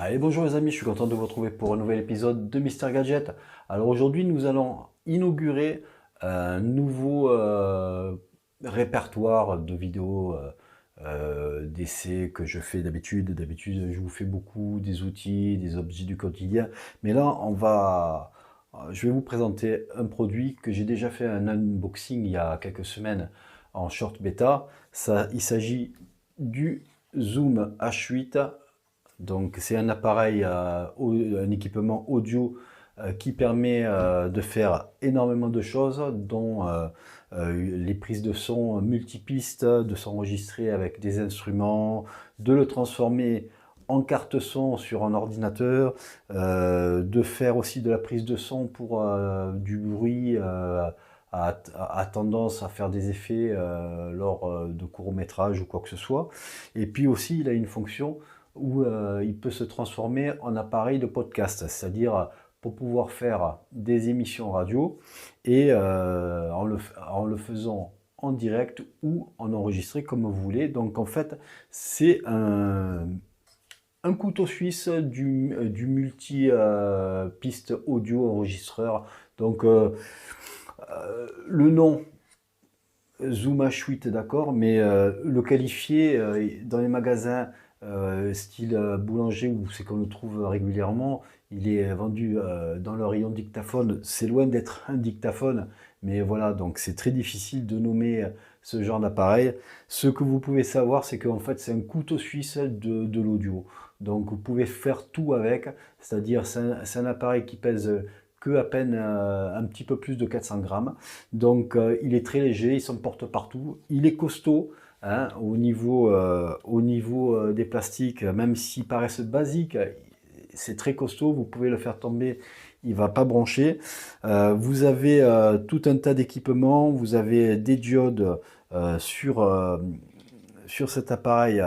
Allez, bonjour les amis, je suis content de vous retrouver pour un nouvel épisode de Mister Gadget. Alors aujourd'hui, nous allons inaugurer un nouveau répertoire de vidéos d'essais que je fais d'habitude. D'habitude, je vous fais beaucoup des outils, des objets du quotidien. Mais là, je vais vous présenter un produit que j'ai déjà fait un unboxing il y a quelques semaines en short bêta. Il s'agit du Zoom H8. Donc c'est un appareil, un équipement audio qui permet de faire énormément de choses, dont les prises de son multipistes, de s'enregistrer avec des instruments, de le transformer en carte son sur un ordinateur, de faire aussi de la prise de son pour du bruit à tendance à faire des effets lors de courts-métrages ou quoi que ce soit. Et puis aussi, il a une fonction où il peut se transformer en appareil de podcast, c'est-à-dire pour pouvoir faire des émissions radio et en le faisant en direct ou en enregistré comme vous voulez. Donc en fait, c'est un couteau suisse du multi-piste audio enregistreur. Donc le nom Zoom H8, d'accord, mais le qualifier dans les magasins style boulanger où c'est qu'on le trouve régulièrement, il est vendu dans le rayon dictaphone. C'est loin d'être un dictaphone, mais voilà, donc c'est très difficile de nommer ce genre d'appareil. Ce que vous pouvez savoir, c'est qu'en fait, c'est un couteau suisse de l'audio. Donc vous pouvez faire tout avec, c'est-à-dire c'est un appareil qui pèse que à peine un petit peu plus de 400 grammes. Donc il est très léger, il s'emporte partout, il est costaud. Hein, au niveau des plastiques, même s'ils paraissent basiques, c'est très costaud, vous pouvez le faire tomber, il ne va pas broncher. Vous avez tout un tas d'équipements, vous avez des diodes sur cet appareil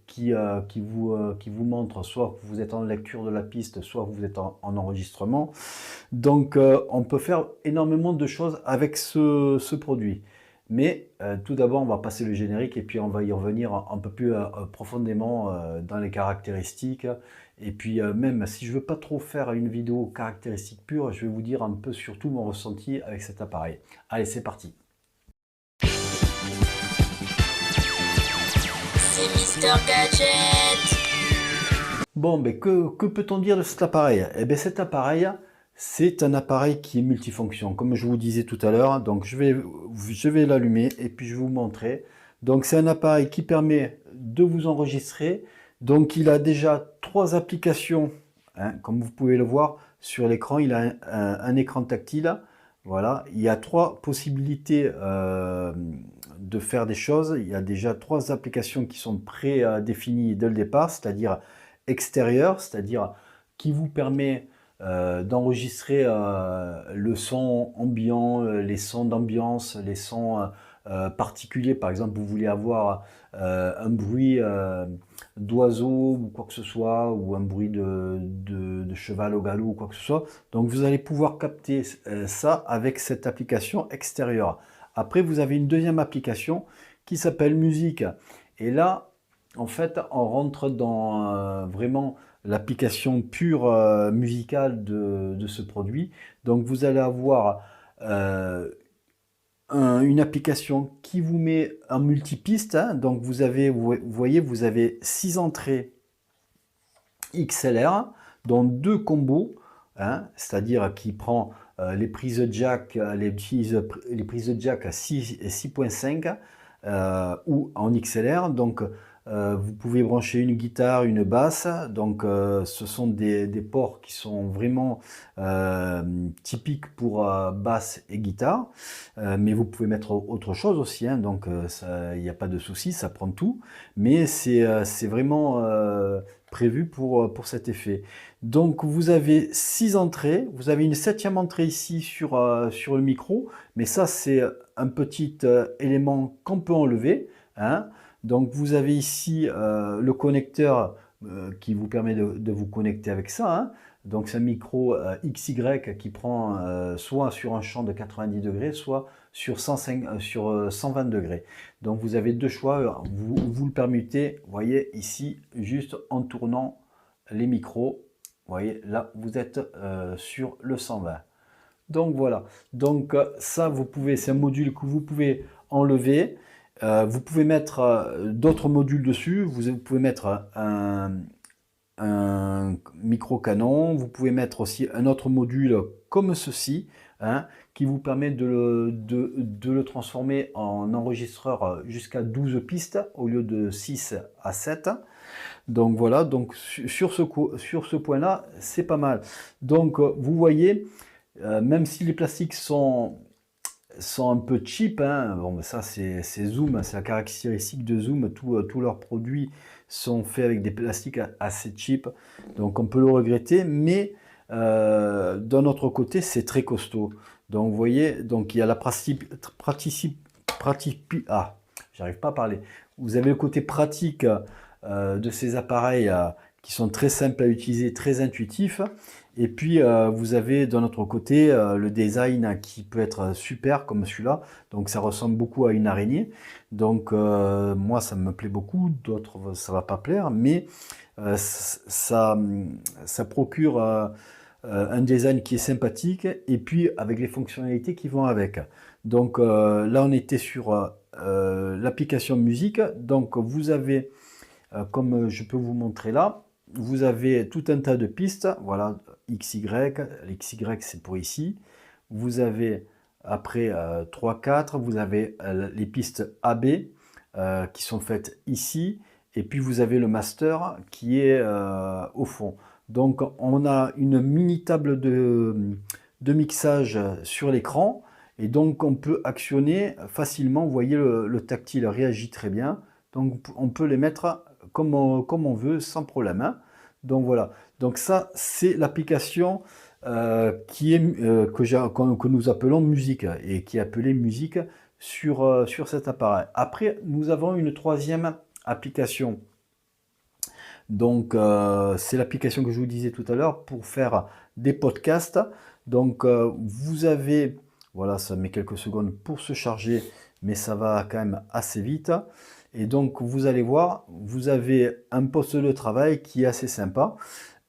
qui vous montre soit que vous êtes en lecture de la piste, soit que vous êtes en enregistrement. Donc on peut faire énormément de choses avec ce produit. Mais tout d'abord, on va passer le générique et puis on va y revenir un peu plus profondément dans les caractéristiques. Et puis même si je ne veux pas trop faire une vidéo caractéristique pure, je vais vous dire un peu surtout mon ressenti avec cet appareil. Allez, c'est parti. C'est Mister Gadget. Bon, ben que peut-on dire de cet appareil? Eh bien cet appareil, c'est un appareil qui est multifonction, comme je vous disais tout à l'heure. Donc je vais l'allumer et puis je vais vous montrer. Donc c'est un appareil qui permet de vous enregistrer. Donc il a déjà trois applications, hein, comme vous pouvez le voir sur l'écran. Il a un écran tactile. Voilà, il y a trois possibilités de faire des choses. Il y a déjà trois applications qui sont prédéfinies dès le départ, c'est-à-dire extérieur, c'est-à-dire qui vous permet d'enregistrer le son ambiant, les sons d'ambiance, les sons particuliers. Par exemple, vous voulez avoir un bruit d'oiseau ou quoi que ce soit, ou un bruit de cheval au galop ou quoi que ce soit. Donc vous allez pouvoir capter ça avec cette application extérieure. Après, vous avez une deuxième application qui s'appelle musique. Et là, en fait, on rentre dans vraiment l'application pure musicale de ce produit. Donc vous allez avoir euh, une application qui vous met en multipiste, hein. Donc vous voyez, vous avez 6 entrées XLR, dont deux combos, hein, c'est-à-dire qui prend les prises jack, les prises jack à 6 et 6.5 ou en XLR. Donc vous pouvez brancher une guitare, une basse. Donc ce sont des ports qui sont vraiment typiques pour basse et guitare. Mais vous pouvez mettre autre chose aussi, hein, donc il n'y a pas de souci, ça prend tout. Mais c'est vraiment prévu pour cet effet. Donc vous avez 6 entrées, vous avez une septième entrée ici sur le micro, mais ça c'est un petit élément qu'on peut enlever, hein. Donc vous avez ici le connecteur qui vous permet de vous connecter avec ça, hein. Donc c'est un micro XY qui prend soit sur un champ de 90 degrés, soit sur 120 degrés. Donc vous avez deux choix, vous le permutez, vous voyez ici, juste en tournant les micros. Vous voyez, là, vous êtes sur le 120. Donc voilà. Donc ça, c'est un module que vous pouvez enlever. Vous pouvez mettre d'autres modules dessus. Vous pouvez mettre un micro canon. Vous pouvez mettre aussi un autre module comme ceci, hein, qui vous permet de le transformer en enregistreur jusqu'à 12 pistes au lieu de 6 à 7. Donc voilà, donc sur ce point-là, c'est pas mal. Donc vous voyez, même si les plastiques sont un peu cheap, hein, bon, ça c'est Zoom, c'est la caractéristique de Zoom, tous leurs produits sont faits avec des plastiques assez cheap, donc on peut le regretter, mais d'un autre côté, c'est très costaud. Donc vous voyez, donc il y a la j'arrive pas à parler. Vous avez le côté pratique de ces appareils qui sont très simples à utiliser, très intuitifs. Et puis vous avez d'un autre côté le design qui peut être super comme celui-là. Donc ça ressemble beaucoup à une araignée. Donc moi ça me plaît beaucoup, d'autres ça va pas plaire, mais ça procure un design qui est sympathique et puis avec les fonctionnalités qui vont avec. Donc là on était sur l'application musique. Donc vous avez, comme je peux vous montrer là, vous avez tout un tas de pistes. Voilà, XY, l'XY c'est pour ici. Vous avez après 3, 4, vous avez les pistes AB qui sont faites ici. Et puis vous avez le master qui est au fond. Donc on a une mini table de mixage sur l'écran. Et donc on peut actionner facilement. Vous voyez, le tactile réagit très bien. Donc on peut les mettre comme on veut sans problème, hein. Donc voilà. Donc ça c'est l'application que nous appelons musique et qui est appelée musique sur cet appareil. Après nous avons une troisième application. Donc c'est l'application que je vous disais tout à l'heure pour faire des podcasts. Donc vous avez, voilà, ça met quelques secondes pour se charger, mais ça va quand même assez vite. Et donc vous allez voir, vous avez un poste de travail qui est assez sympa.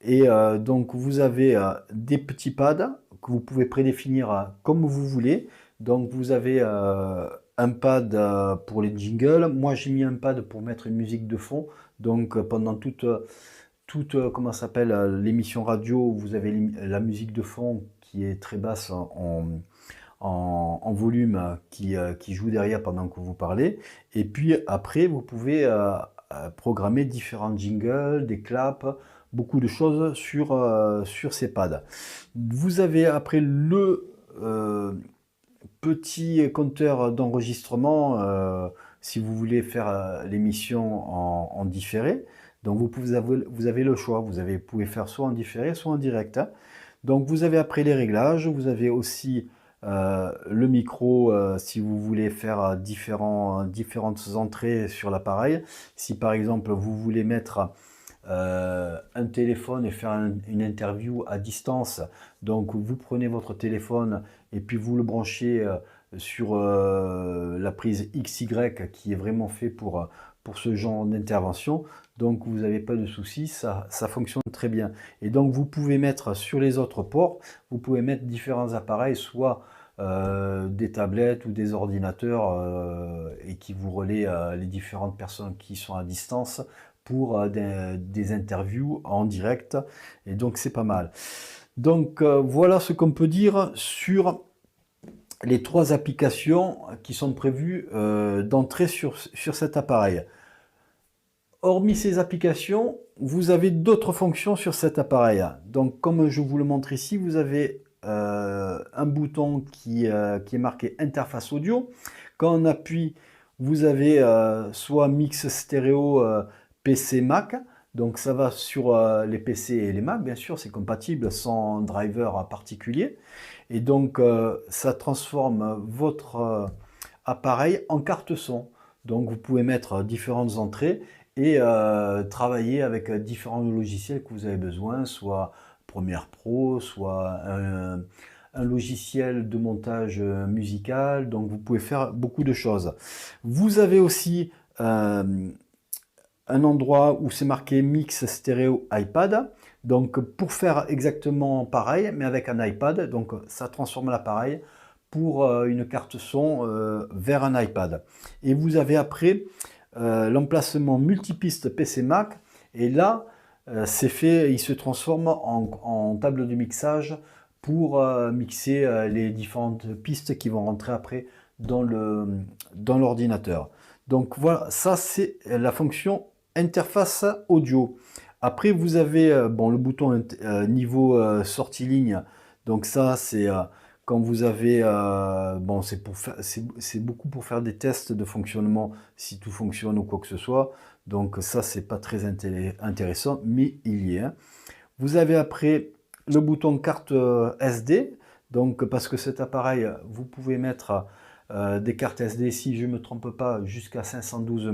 Et donc vous avez des petits pads que vous pouvez prédéfinir comme vous voulez. Donc vous avez un pad pour les jingles. Moi j'ai mis un pad pour mettre une musique de fond. Donc pendant toute comment ça s'appelle, l'émission radio, vous avez la musique de fond qui est très basse en volume qui joue derrière pendant que vous parlez. Et puis après vous pouvez programmer différents jingles, des claps, beaucoup de choses sur ces pads. Vous avez après le petit compteur d'enregistrement si vous voulez faire l'émission en différé. Donc vous avez le choix, vous pouvez faire soit en différé, soit en direct, hein. Donc vous avez après les réglages, vous avez aussi le micro si vous voulez faire différentes entrées sur l'appareil. Si par exemple vous voulez mettre un téléphone et faire une interview à distance, donc vous prenez votre téléphone et puis vous le branchez sur la prise XY qui est vraiment fait pour ce genre d'intervention. Donc vous n'avez pas de soucis, ça fonctionne très bien. Et donc vous pouvez mettre sur les autres ports, vous pouvez mettre différents appareils, soit des tablettes ou des ordinateurs et qui vous relaient les différentes personnes qui sont à distance pour des interviews en direct. Et donc c'est pas mal. Donc voilà ce qu'on peut dire sur les 3 applications qui sont prévues d'entrer sur cet appareil. Hormis ces applications, vous avez d'autres fonctions sur cet appareil. Donc comme je vous le montre ici, vous avez un bouton qui est marqué interface audio. Quand on appuie, vous avez soit mix stéréo PC Mac. Donc ça va sur les PC et les Mac, bien sûr, c'est compatible sans driver particulier. Et donc ça transforme votre appareil en carte son. Donc vous pouvez mettre différentes entrées et travailler avec différents logiciels que vous avez besoin, soit Premiere Pro, soit un logiciel de montage musical. Donc vous pouvez faire beaucoup de choses. Vous avez aussi un endroit où c'est marqué Mix Stéréo iPad. Donc pour faire exactement pareil, mais avec un iPad, donc ça transforme l'appareil pour une carte son vers un iPad. Et vous avez après l'emplacement multipiste PC Mac. Et là, c'est fait, il se transforme en table de mixage pour mixer les différentes pistes qui vont rentrer après dans l'ordinateur. Donc voilà, ça c'est la fonction interface audio. Après vous avez bon, le bouton niveau sortie ligne. Donc ça c'est quand vous avez bon, c'est pour faire, c'est beaucoup pour faire des tests de fonctionnement si tout fonctionne ou quoi que ce soit. Donc ça c'est pas très intéressant, mais il y est. Vous avez après le bouton carte SD. Donc parce que cet appareil, vous pouvez mettre des cartes SD, si je ne me trompe pas, jusqu'à 512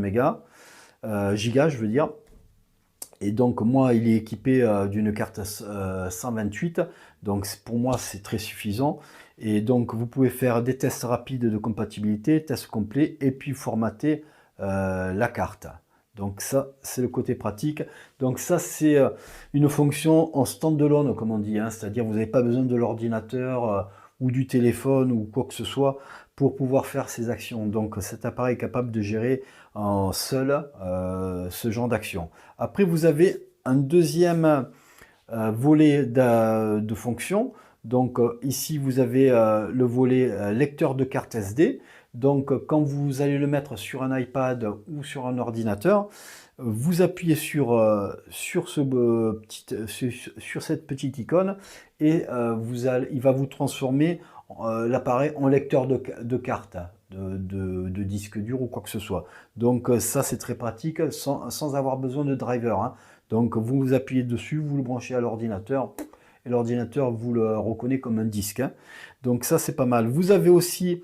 gigas, je veux dire. Et donc moi, il est équipé d'une carte 128, donc pour moi c'est très suffisant. Et donc vous pouvez faire des tests rapides de compatibilité, tests complets, et puis formater la carte. Donc ça, c'est le côté pratique. Donc ça, c'est une fonction en stand-alone, comme on dit, hein, c'est-à-dire vous n'avez pas besoin de l'ordinateur ou du téléphone ou quoi que ce soit pour pouvoir faire ces actions. Donc cet appareil est capable de gérer en seul ce genre d'action. Après, vous avez un deuxième volet de fonctions. Donc ici, vous avez le volet lecteur de carte SD. Donc quand vous allez le mettre sur un iPad ou sur un ordinateur, vous appuyez sur cette petite icône et il va vous transformer l'appareil en lecteur de carte, de disque dur ou quoi que ce soit. Donc ça c'est très pratique sans avoir besoin de driver, hein. Donc vous appuyez dessus, vous le branchez à l'ordinateur et l'ordinateur vous le reconnaît comme un disque, hein. Donc ça c'est pas mal. Vous avez aussi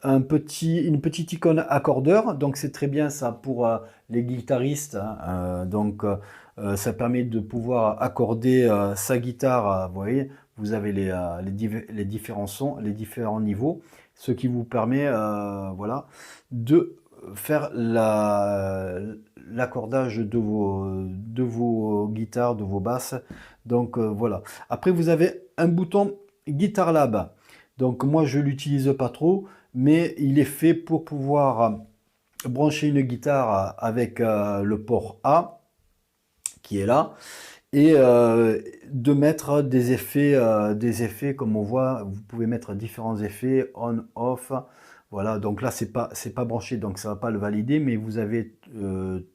une petite icône accordeur, donc c'est très bien ça pour les guitaristes, hein. Donc ça permet de pouvoir accorder sa guitare, vous voyez, vous avez les différents sons, les différents niveaux, ce qui vous permet voilà, de faire l'accordage de vos guitares, de vos basses. Donc voilà. Après vous avez un bouton Guitar Lab. Donc moi je l'utilise pas trop, mais il est fait pour pouvoir brancher une guitare avec le port A qui est là et de mettre des effets comme on voit. Vous pouvez mettre différents effets on, off. Voilà, donc là c'est pas branché, donc ça va pas le valider, mais vous avez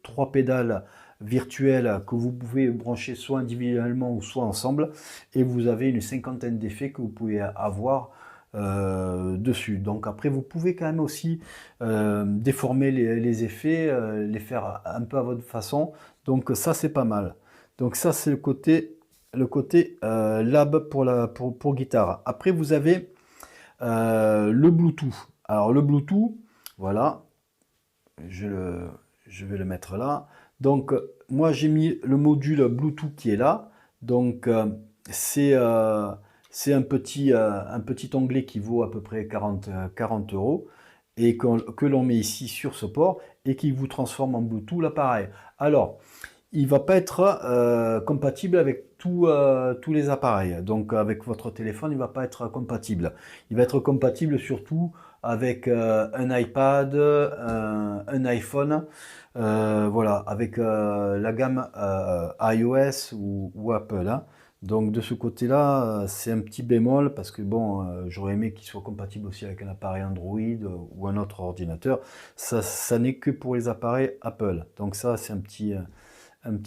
3 pédales virtuelles que vous pouvez brancher soit individuellement ou soit ensemble, et vous avez une cinquantaine d'effets que vous pouvez avoir dessus. Donc après vous pouvez quand même aussi déformer les effets, les faire un peu à votre façon. Donc ça c'est pas mal. Donc ça c'est le côté lab pour guitare. Après vous avez le Bluetooth. Alors le Bluetooth, voilà, je vais le mettre là. Donc moi j'ai mis le module Bluetooth qui est là. Donc c'est un petit onglet qui vaut à peu près 40 € et que l'on met ici sur ce port et qui vous transforme en Bluetooth l'appareil. Alors, il ne va pas être compatible avec tous les appareils. Donc avec votre téléphone, il ne va pas être compatible. Il va être compatible surtout avec un iPad, un iPhone, voilà, avec la gamme iOS ou Apple, hein. Donc de ce côté-là, c'est un petit bémol parce que bon, j'aurais aimé qu'il soit compatible aussi avec un appareil Android ou un autre ordinateur. Ça n'est que pour les appareils Apple. Donc ça, c'est un petit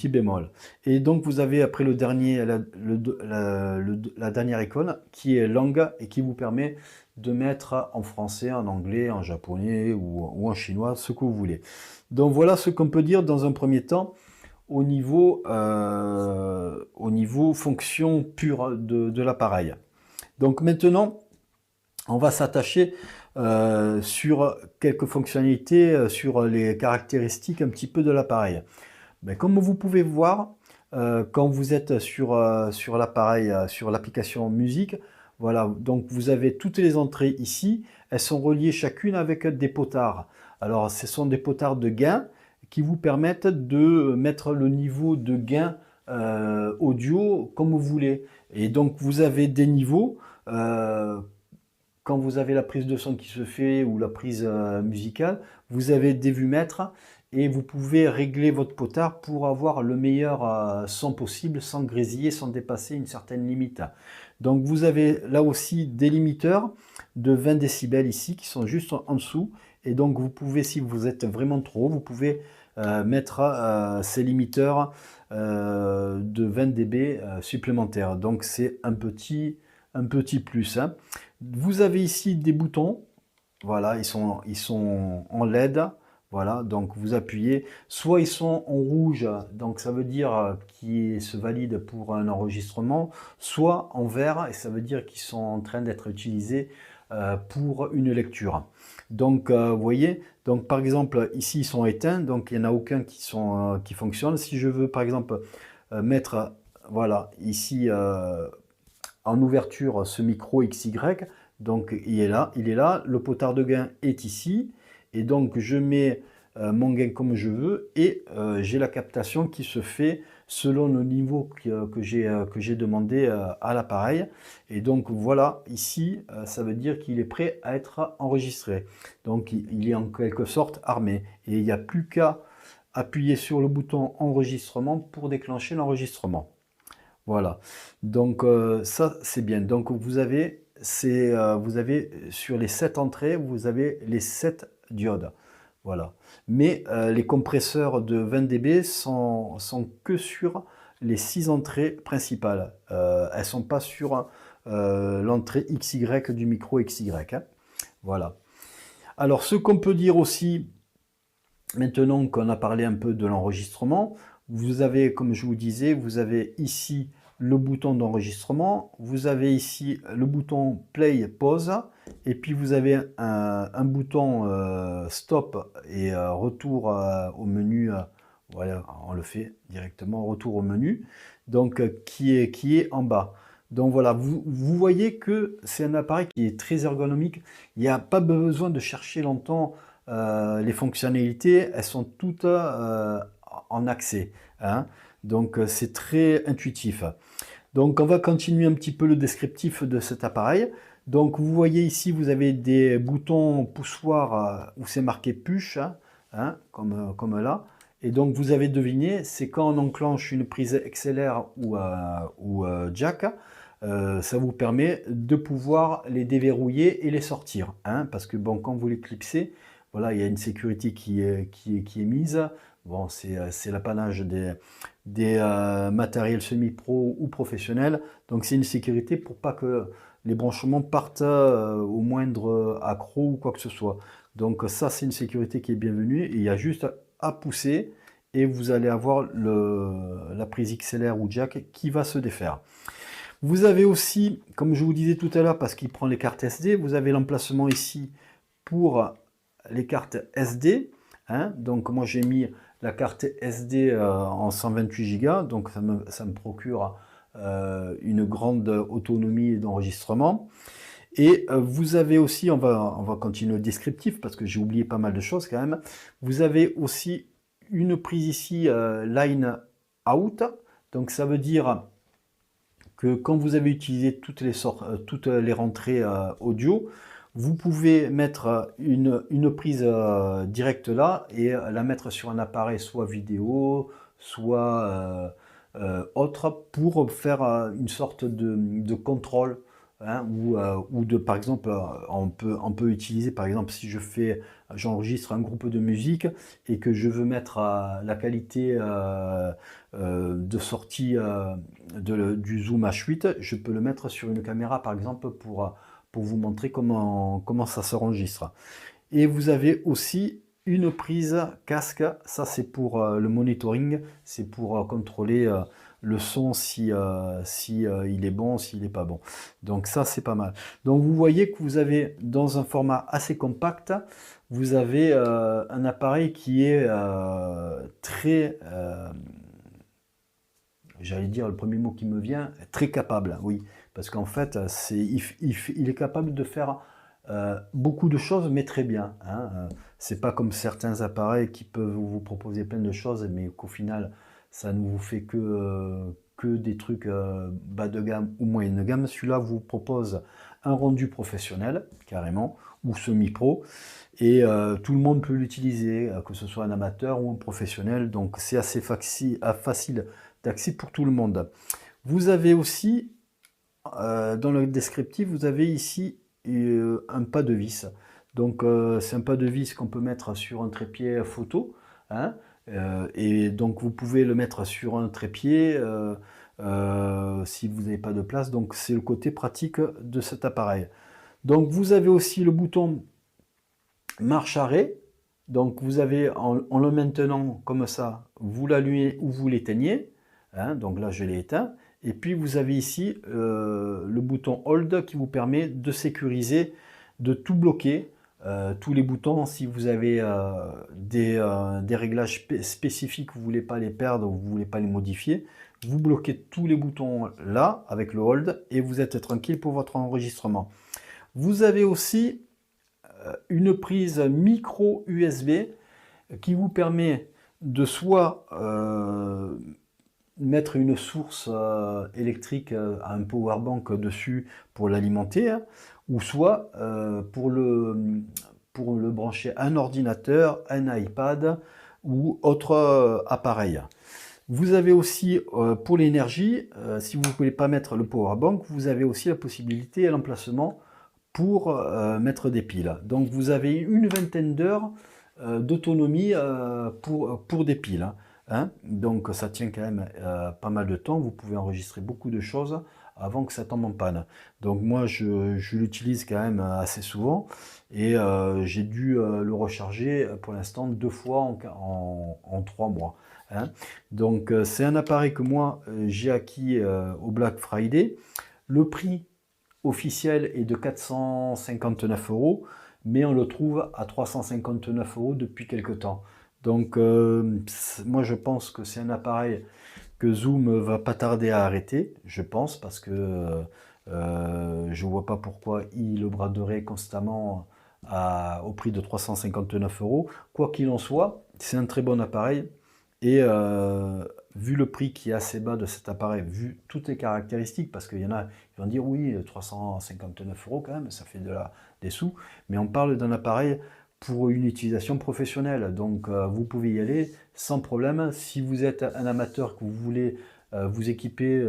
bémol. Et donc vous avez après la dernière icône qui est langue et qui vous permet de mettre en français, en anglais, en japonais ou en chinois, ce que vous voulez. Donc voilà ce qu'on peut dire dans un premier temps au niveau fonction pure de l'appareil. Donc maintenant, on va s'attacher sur quelques fonctionnalités, sur les caractéristiques un petit peu de l'appareil. Ben, comme vous pouvez voir, quand vous êtes sur l'appareil, sur l'application musique, voilà, donc vous avez toutes les entrées ici, elles sont reliées chacune avec des potards. Alors ce sont des potards de gain qui vous permettent de mettre le niveau de gain audio comme vous voulez. Et donc vous avez des niveaux. Quand vous avez la prise de son qui se fait ou la prise musicale, vous avez des vumètres et vous pouvez régler votre potard pour avoir le meilleur son possible sans grésiller, sans dépasser une certaine limite. Donc vous avez là aussi des limiteurs de 20 décibels ici qui sont juste en dessous. Et donc vous pouvez, si vous êtes vraiment trop haut, vous pouvez mettre ces limiteurs de 20 dB supplémentaires. Donc c'est un petit plus, hein. Vous avez ici des boutons, voilà, ils sont en LED, voilà, donc vous appuyez, soit ils sont en rouge, donc ça veut dire qu'ils se valident pour un enregistrement, soit en vert, et ça veut dire qu'ils sont en train d'être utilisés pour une lecture. Donc vous voyez, donc par exemple ici ils sont éteints, donc il n'y en a aucun qui fonctionne. Si je veux par exemple mettre, voilà, ici en ouverture ce micro XY, donc il est là, le potard de gain est ici, et donc je mets mon gain comme je veux, et j'ai la captation qui se fait selon le niveau que j'ai demandé à l'appareil. Et donc voilà, ici, ça veut dire qu'il est prêt à être enregistré. Donc il est en quelque sorte armé, et il n'y a plus qu'à appuyer sur le bouton enregistrement pour déclencher l'enregistrement. Voilà, donc ça c'est bien. Donc vous avez sur les 7 entrées, vous avez les 7 diodes. Voilà. Mais les compresseurs de 20 dB sont que sur les 6 entrées principales. Elles ne sont pas sur l'entrée XY du micro XY, hein. Voilà. Alors ce qu'on peut dire aussi, maintenant qu'on a parlé un peu de l'enregistrement, vous avez, comme je vous disais, vous avez ici le bouton d'enregistrement, vous avez ici le bouton play, pause, et puis vous avez un bouton stop et retour au menu. Voilà, on le fait directement, retour au menu, donc qui est en bas. Donc voilà, vous voyez que c'est un appareil qui est très ergonomique. Il n'y a pas besoin de chercher longtemps les fonctionnalités, elles sont toutes en accès, hein. Donc c'est très intuitif. Donc on va continuer un petit peu le descriptif de cet appareil. Donc vous voyez ici, vous avez des boutons poussoirs où c'est marqué push, hein, comme là. Et donc vous avez deviné, c'est quand on enclenche une prise XLR ou jack, ça vous permet de pouvoir les déverrouiller et les sortir, hein, parce que bon, quand vous les clipsez, voilà, il y a une sécurité qui est mise. Bon, c'est l'apanage des matériels semi-pro ou professionnels. Donc c'est une sécurité pour pas que les branchements partent au moindre accroc ou quoi que ce soit. Donc ça, c'est une sécurité qui est bienvenue. Et il y a juste à pousser et vous allez avoir la prise XLR ou jack qui va se défaire. Vous avez aussi, comme je vous disais tout à l'heure, parce qu'il prend les cartes SD, vous avez l'emplacement ici pour les cartes SD, hein. Donc moi j'ai mis la carte SD en 128 Go, donc ça me procure une grande autonomie d'enregistrement. Et vous avez aussi, on va continuer le descriptif parce que j'ai oublié pas mal de choses quand même. Vous avez aussi une prise ici line out, donc ça veut dire que quand vous avez utilisé toutes les rentrées audio, vous pouvez mettre une prise directe là et la mettre sur un appareil soit vidéo, soit autre pour faire une sorte de contrôle, hein, ou par exemple, on peut utiliser par exemple si j'enregistre un groupe de musique et que je veux mettre la qualité de sortie du zoom H8, je peux le mettre sur une caméra par exemple pour vous montrer comment ça s'enregistre. Et vous avez aussi une prise casque, ça c'est pour le monitoring, c'est pour contrôler le son si il est bon, s'il n'est pas bon. Donc ça c'est pas mal. Donc vous voyez que vous avez dans un format assez compact, vous avez un appareil qui est très, j'allais dire le premier mot qui me vient, très capable, oui. Parce qu'en fait, il est capable de faire beaucoup de choses, mais très bien. Hein. C'est pas comme certains appareils qui peuvent vous proposer plein de choses, mais qu'au final, ça ne vous fait que des trucs bas de gamme ou moyenne de gamme. Celui-là vous propose un rendu professionnel, carrément, ou semi-pro, et tout le monde peut l'utiliser, que ce soit un amateur ou un professionnel, donc c'est assez facile d'accès pour tout le monde. Vous avez aussi, dans le descriptif, vous avez ici un pas de vis. Donc c'est un pas de vis qu'on peut mettre sur un trépied photo, hein, et donc vous pouvez le mettre sur un trépied si vous n'avez pas de place. Donc c'est le côté pratique de cet appareil. Donc vous avez aussi le bouton marche arrêt. Donc vous avez en le maintenant comme ça, vous l'allumez ou vous l'éteignez. Hein, donc là je l'ai éteint. Et puis vous avez ici le bouton hold qui vous permet de sécuriser, de tout bloquer. Tous les boutons, si vous avez des réglages spécifiques, vous ne voulez pas les perdre, vous ne voulez pas les modifier, vous bloquez tous les boutons là avec le hold et vous êtes tranquille pour votre enregistrement. Vous avez aussi une prise micro USB qui vous permet de soit mettre une source électrique à un power bank dessus pour l'alimenter, hein, ou soit pour le brancher à un ordinateur, un iPad ou autre appareil. Vous avez aussi pour l'énergie, si vous ne voulez pas mettre le power bank, vous avez aussi la possibilité et l'emplacement pour mettre des piles. Donc vous avez une vingtaine d'heures d'autonomie pour des piles. Hein. Donc ça tient quand même pas mal de temps, vous pouvez enregistrer beaucoup de choses avant que ça tombe en panne. Donc moi je l'utilise quand même assez souvent et j'ai dû le recharger pour l'instant 2 fois en 3 mois. Hein. Donc c'est un appareil que moi j'ai acquis au Black Friday. Le prix officiel est de 459 €, mais on le trouve à 359 € depuis quelques temps. Donc moi je pense que c'est un appareil que Zoom va pas tarder à arrêter, je pense, parce que je vois pas pourquoi il le braderait constamment au prix de 359 €. Quoi qu'il en soit, c'est un très bon appareil et vu le prix qui est assez bas de cet appareil, vu toutes les caractéristiques, parce qu'il y en a qui vont dire oui, 359 € quand même, ça fait des sous, mais on parle d'un appareil pour une utilisation professionnelle, donc vous pouvez y aller sans problème. Si vous êtes un amateur, que vous voulez vous équiper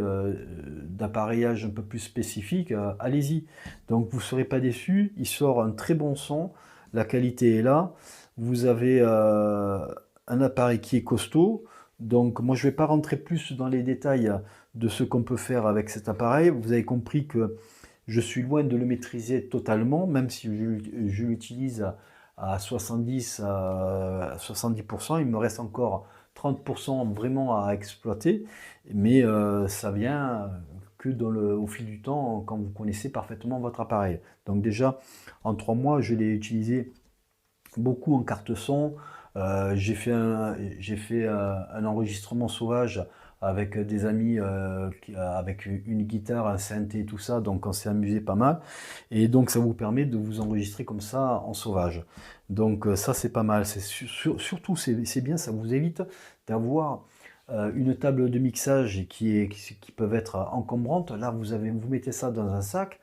d'appareillage un peu plus spécifique, allez-y. Donc vous ne serez pas déçus, il sort un très bon son, la qualité est là, vous avez un appareil qui est costaud. Donc moi je ne vais pas rentrer plus dans les détails de ce qu'on peut faire avec cet appareil. Vous avez compris que je suis loin de le maîtriser totalement, même si je l'utilise à 70 à 70%, il me reste encore 30% vraiment à exploiter, mais ça vient que au fil du temps, quand vous connaissez parfaitement votre appareil. Donc déjà, en 3 mois, je l'ai utilisé beaucoup en carte son. J'ai fait un enregistrement sauvage avec des amis, avec une guitare, un synthé, tout ça, donc on s'est amusé pas mal. Et donc ça vous permet de vous enregistrer comme ça en sauvage. Donc ça c'est pas mal. Surtout c'est bien, ça vous évite d'avoir une table de mixage qui peuvent être encombrantes. Là vous mettez ça dans un sac,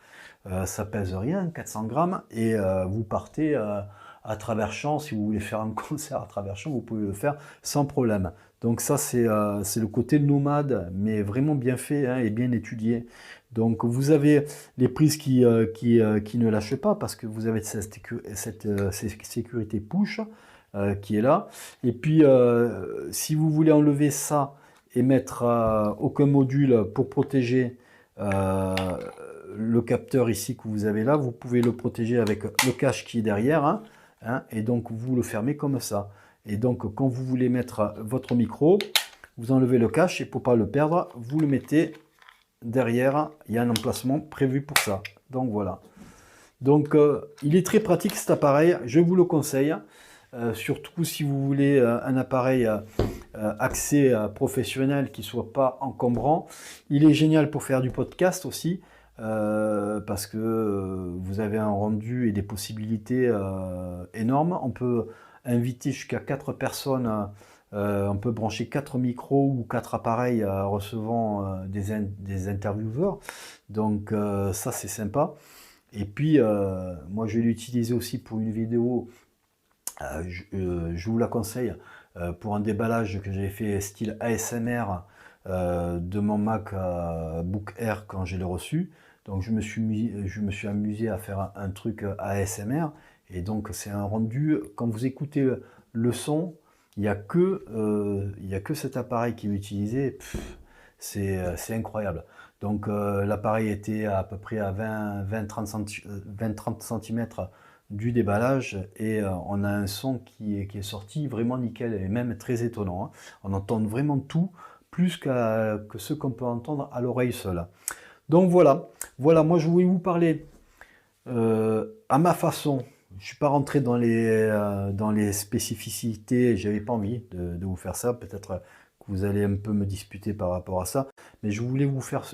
ça pèse rien, 400 grammes, et vous partez à travers champs. Si vous voulez faire un concert à travers champs, vous pouvez le faire sans problème. Donc ça c'est le côté nomade, mais vraiment bien fait, hein, et bien étudié. Donc vous avez les prises qui ne lâchent pas, parce que vous avez cette sécurité push qui est là. Et puis si vous voulez enlever ça et mettre aucun module pour protéger le capteur ici que vous avez là, vous pouvez le protéger avec le cache qui est derrière, hein, et donc vous le fermez comme ça. Et donc quand vous voulez mettre votre micro, vous enlevez le cache, et pour pas le perdre, vous le mettez derrière. Il y a un emplacement prévu pour ça. Donc voilà. Donc il est très pratique cet appareil, je vous le conseille. Surtout si vous voulez un appareil axé professionnel qui ne soit pas encombrant. Il est génial pour faire du podcast aussi. parce que vous avez un rendu et des possibilités énormes. On peut inviter jusqu'à 4 personnes, on peut brancher 4 micros ou 4 appareils recevant des intervieweurs. Donc ça c'est sympa. Et puis moi je vais l'utiliser aussi pour une vidéo, je vous la conseille, pour un déballage que j'ai fait style ASMR de mon MacBook Air quand je l'ai reçu. Donc je me suis amusé à faire un truc ASMR, et donc c'est un rendu, quand vous écoutez le son, il n'y a que cet appareil qui est utilisé. C'est incroyable. Donc l'appareil était à peu près à 20-30 cm du déballage, et on a un son qui est sorti vraiment nickel et même très étonnant, hein. On entend vraiment tout, plus que ce qu'on peut entendre à l'oreille seule. Donc voilà, moi je voulais vous parler à ma façon. Je ne suis pas rentré dans les spécificités, j'avais pas envie de vous faire ça. Peut-être que vous allez un peu me disputer par rapport à ça, mais je voulais vous faire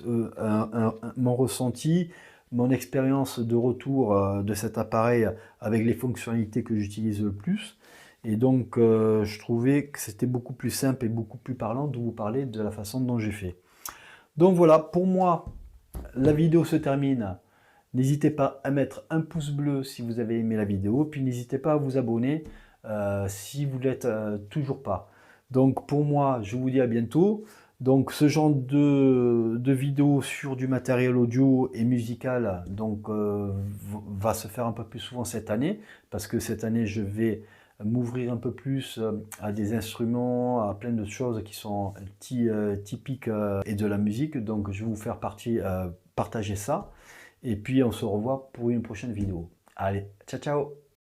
mon ressenti, mon expérience de retour de cet appareil avec les fonctionnalités que j'utilise le plus. Et donc je trouvais que c'était beaucoup plus simple et beaucoup plus parlant de vous parler de la façon dont j'ai fait. Donc voilà, pour moi, la vidéo se termine. N'hésitez pas à mettre un pouce bleu si vous avez aimé la vidéo, puis n'hésitez pas à vous abonner si vous ne l'êtes toujours pas. Donc pour moi, je vous dis à bientôt. Donc ce genre de vidéo sur du matériel audio et musical donc, va se faire un peu plus souvent cette année, parce que cette année je vais m'ouvrir un peu plus à des instruments, à plein de choses qui sont typiques et de la musique. Donc je vais vous faire partager ça. Et puis on se revoit pour une prochaine vidéo. Allez, ciao ciao!